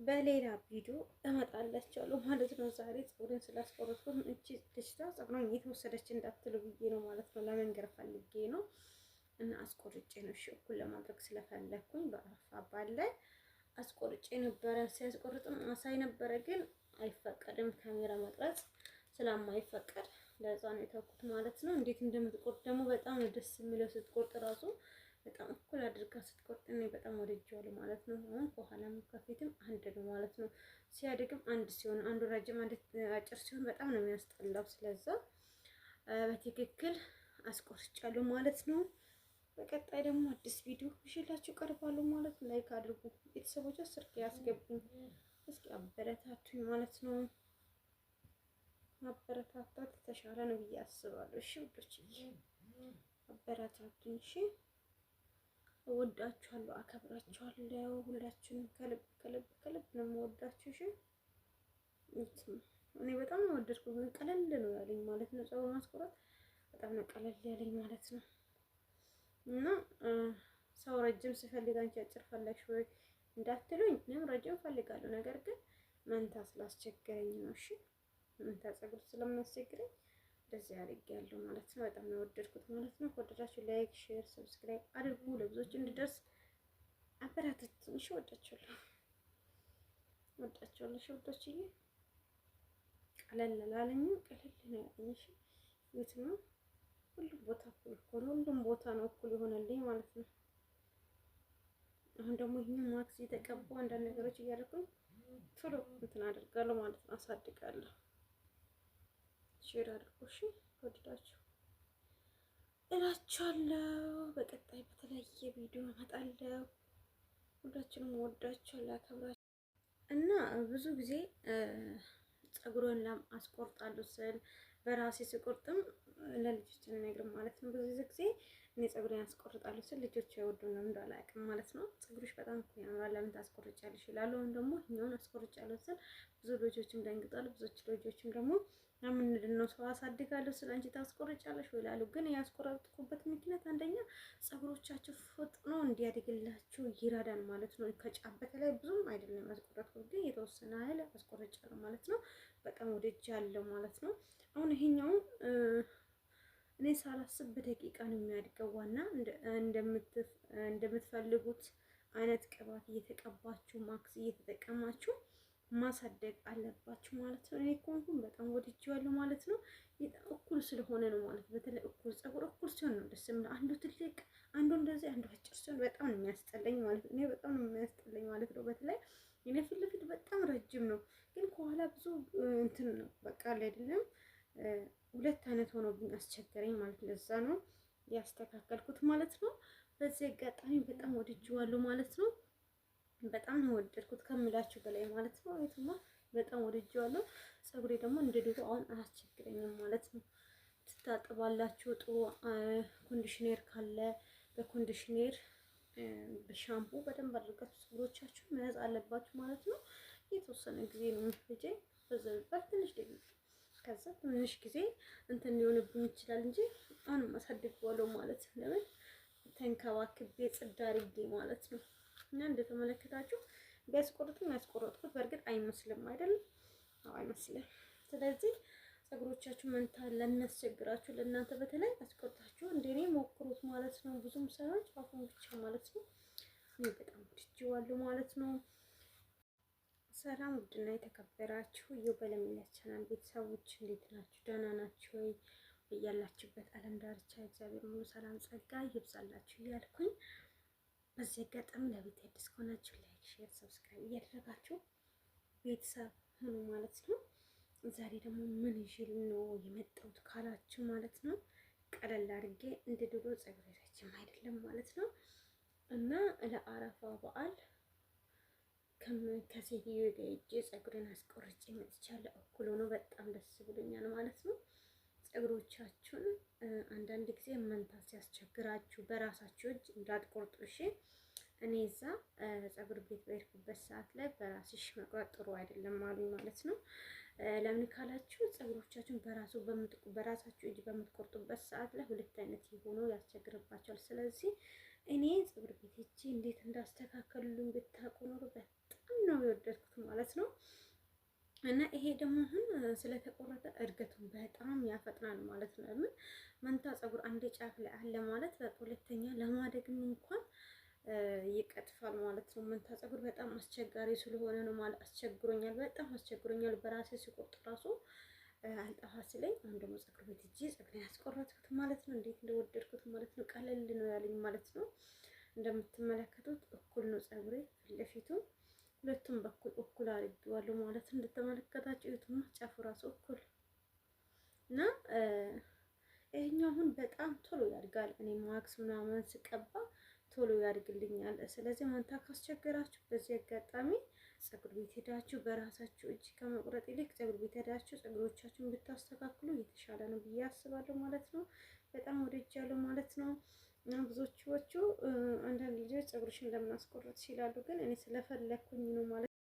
በሌላ ቪዲዮ እመጣላችኋለሁ ማለት ነው። ዛሬ ፀጉሬን ስላስቆረጥኩት እቺ ልጅቷ ፀጉሯን እየተወሰደች እንዳትሉ ብዬ ነው ማለት ነው። ለመንገር ፈልጌ ነው እና አስቆርጬ ነው እሺ፣ እኩል ለማድረግ ስለፈለኩኝ በአፋ ባለ አስቆርጬ ነበረ። ሲያስቆርጥም አሳይ ነበረ፣ ግን አይፈቀድም ካሜራ መቅረጽ ስለማይፈቀድ ለዛ ነው የተውኩት ማለት ነው። እንዴት እንደምትቆርጥ ደግሞ በጣም ነው ደስ የሚለው ስትቆርጥ ራሱ በጣም እኩል አድርጋ ስትቆርጥ እኔ በጣም ወድጄዋለሁ ማለት ነው። አሁን ከኋላም ከፊትም አንድ ነው ማለት ነው። ሲያድግም አንድ ሲሆን አንዱ ረጅም አንዱ አጭር ሲሆን በጣም ነው የሚያስጠላው። ስለዛ በትክክል አስቆርጫለሁ ማለት ነው። በቀጣይ ደግሞ አዲስ ቪዲዮ ይዤላችሁ እቀርባለሁ ማለት ነው። ላይክ አድርጉ ቤተሰቦች፣ ስልክ ያስገቡኝ እስኪ አበረታቱኝ ማለት ነው። ማበረታታት የተሻለ ነው ብዬ አስባለሁ። እሺ ውዶች አበረታቱኝ። እሺ እወዳችኋለሁ፣ አከብራችኋለሁ። ሁላችሁንም ከልብ ከልብ ከልብ ነው የምወዳችሁ። እሺ እኔ በጣም ነው ወደድኩት። ቀለል ነው ያለኝ ማለት ነው። ፀጉር ማስቆረጥ በጣም ነው ቀለል ያለኝ ማለት ነው። እና ሰው ረጅም ሲፈልግ አንቺ አጭር ፈለግሽ ወይ እንዳትሉኝ፣ እኔም ረጅም ፈልጋለሁ። ነገር ግን መንታ ስላስቸገረኝ ነው። እሺ መንታ ፀጉር ስለሚያስቸግረኝ እንደዚህ አድርጌያለሁ ማለት ነው። በጣም ነው ወደድኩት ማለት ነው። ከወደዳችሁ ላይክ፣ ሼር፣ ሰብስክራይብ አድርጉ። ለብዙዎች እንዲደርስ አበረታቱኝ። እሺ ወዳችኋለሁ፣ ወዳችኋለሁ። እሺ ወዳችሁዬ ቀለል ላለኝ ቀለል ነው ያለኝ። እሺ የት ነው ሁሉም ቦታ እኩል እኮ ነው። ሁሉም ቦታ ነው እኩል የሆነልኝ ማለት ነው። አሁን ደግሞ ይሄን ማክስ የተቀባው አንዳንድ ነገሮች እያደረኩኝ ቶሎ እንትን አደርጋለሁ ማለት ነው። አሳድጋለሁ። ሼር አድርጉ እሺ ወደዳችሁ እላችኋለሁ። በቀጣይ በተለያየ ቪዲዮ እመጣለሁ። ሁላችንም ወዳችኋለሁ፣ አከብራችኋለሁ እና ብዙ ጊዜ ፀጉሯን አስቆርጣለሁ ስል በራሴ ስቆርጥም ለልጆች ነግርም ማለት ነው። ብዙ ጊዜ እኔ ፀጉሬን አስቆርጣለሁ ስል ልጆች አይወዱም ነው እንዳላቅም ማለት ነው። ፀጉርሽ በጣም እኮ ያምራል ለምን ታስቆርጫለሽ ይላሉ። አሁን ደግሞ እኛውን አስቆርጫለሁ ስል ብዙ ልጆችም ደንግጣሉ። ብዙዎች ልጆችም ደግሞ ምንድን ነው ሰው አሳድጋለሁ ስለ አንቺ ታስቆርጫለሽ ወይ ይላሉ። ግን ያስቆረጥኩበት ምክንያት አንደኛ ፀጉሮቻችሁ ፈጥኖ እንዲያድግላችሁ ይረዳል ማለት ነው። ከጫፍ በተለይ ብዙም አይደለም ያስቆረጥኩት፣ ግን የተወሰነ ኃይል አስቆርጫለሁ ማለት ነው። በጣም ወድጃለሁ ማለት ነው። አሁን ይሄኛው እኔ ሳላስብ በደቂቃ ነው የሚያድገው። ዋና እንደምትፈልጉት አይነት ቅባት እየተቀባችሁ ማክስ እየተጠቀማችሁ ማሳደግ አለባችሁ ማለት ነው። እኔ ኮንኩን በጣም ወድጄዋለሁ ማለት ነው። እኩል ስለሆነ ነው ማለት በተለይ እኩል ፀጉር እኩል ሲሆን ነው ደስ የሚለው። አንዱ ትልቅ አንዱ እንደዚህ አንዱ አጭር ሲሆን በጣም ነው የሚያስጠላኝ ማለት ነው። እኔ በጣም ነው የሚያስጠላኝ ማለት ነው። በተለይ እኔ ፊት ለፊት በጣም ረጅም ነው፣ ግን ከኋላ ብዙ እንትን ነው በቃ አይደለም ሁለት አይነት ሆኖብኝ አስቸገረኝ ማለት ለዛ ነው ያስተካከልኩት ማለት ነው። በዚህ አጋጣሚ በጣም ወድጄዋለሁ ማለት ነው። በጣም ነው ወደድኩት ከምላችሁ በላይ ማለት ነው። አይተማ በጣም ወድጄዋለሁ። ፀጉሬ ደግሞ እንደ ድሮ አሁን አያስቸግረኝም ማለት ነው። ትታጠባላችሁ፣ ጥሩ ኮንዲሽነር ካለ በኮንዲሽነር በሻምፑ በደንብ አድርጋችሁ ፀጉሮቻችሁ መያዝ አለባችሁ ማለት ነው። የተወሰነ ጊዜ ነው የሚፈጀው፣ በዛበት ትንሽ ደቂቃ ከዛ ትንሽ ጊዜ እንትን ሊሆንብኝ ይችላል እንጂ አሁንም አሳድገዋለሁ ማለት ነው። ለምን ተንከባክቤ ጽዳ አድርጌ ማለት ነው። እና እንደተመለከታችሁ ቢያስቆርጡም ያስቆረጥኩት በእርግጥ አይመስልም አይደለም? አዎ አይመስልም። ስለዚህ ፀጉሮቻችሁ መንታ ለሚያስቸግራችሁ ለእናንተ በተለይ አስቆርጣችሁ እንደኔ ሞክሩት ማለት ነው። ብዙም ሳይሆን ጫፉን ብቻ ማለት ነው። እኔ በጣም ወድጄዋለሁ ማለት ነው። ሰላም ውድና የተከበራችሁ የበለሚላ ቻናል ቤተሰቦች እንዴት ናችሁ? ደህና ናችሁ ወይ? በያላችሁበት ዓለም ዳርቻ እግዚአብሔር ሙሉ ሰላም ጸጋ ይብዛላችሁ እያልኩኝ በዚህ አጋጣሚ ለቤት አዲስ ከሆናችሁ ላይክ፣ ሼር፣ ሰብስክራይብ እያደረጋችሁ ቤተሰብ ሁኑ ማለት ነው። ዛሬ ደግሞ ምን ይዤ ነው የመጣሁት ካላችሁ ማለት ነው ቀለል አድርጌ እንደ ድሮ ፀጉሬ ረጅም አይደለም ማለት ነው እና ለአረፋ በዓል ከሴትዮ ጋር ሂጅ ፀጉሬን አስቆርጬ መጥቻለሁ። እኩል ሆኖ በጣም ደስ ብሎኛል ማለት ነው። ፀጉሮቻችሁን አንዳንድ ጊዜ መንታ ሲያስቸግራችሁ በራሳችሁ እጅ እንዳትቆርጡ እሺ። እኔ እዛ ፀጉር ቤት በሄድኩበት ሰዓት ላይ በራስሽ መቁረጥ ጥሩ አይደለም አሉኝ ማለት ነው። ለምን ካላችሁ ፀጉሮቻችሁን በራሳችሁ እጅ በምትቆርጡበት ሰዓት ላይ ሁለት አይነት የሆኑ ያስቸግርባቸዋል። ስለዚህ እኔ ፀጉር ቤት ሂጅ እንዴት እንዳስተካከሉልኝ ብታውቁ ኖሮ በጣም በጣም ነው የወደድኩት ማለት ነው። እና ይሄ ደግሞ አሁን ስለተቆረጠ እድገቱን በጣም ያፈጥናል ማለት ነው። ለምን መንታ ፀጉር አንዴ ጫፍ ላይ አለ ማለት ሁለተኛ ለማደግም እንኳን ይቀጥፋል ማለት ነው። መንታ ፀጉር በጣም አስቸጋሪ ስለሆነ ነው ማለት አስቸግሮኛል፣ በጣም አስቸግሮኛል። በራሴ ሲቆርጥ ራሱ አልጠፋ ሲለኝ አሁን ደግሞ ፀጉር ቤት ሂጄ ፀጉሬን ያስቆረጥኩት ማለት ነው። እንዴት እንደወደድኩት ማለት ነው። ቀለል ነው ያለኝ ማለት ነው። እንደምትመለከቱት እኩል ነው ፀጉሬ ፊት ለፊቱ ሁለቱም በኩል እኩል አድርጌዋለሁ ማለት ነው። እንደተመለከታችሁ እዩትማ ጫፉ ራሱ እኩል እና ይሄኛው አሁን በጣም ቶሎ ያድጋል። እኔ ማክስ ምናምን ስቀባ ቶሎ ያድግልኛል። ስለዚህ መንታ ካስቸገራችሁ በዚህ አጋጣሚ ፀጉር ቤት ሄዳችሁ በራሳችሁ እጅ ከመቁረጥ ይልቅ ፀጉር ቤት ሄዳችሁ ፀጉሮቻችሁን ብታስተካክሉ የተሻለ ነው ብዬ አስባለሁ ማለት ነው። በጣም ወድጃለሁ ማለት ነው። ብዙዎቹ አንዳንድ ልጆች ፀጉርሽን ለምን አስቆረጥሽ ይላሉ፣ ግን እኔ ስለፈለኩኝ ነው ማለት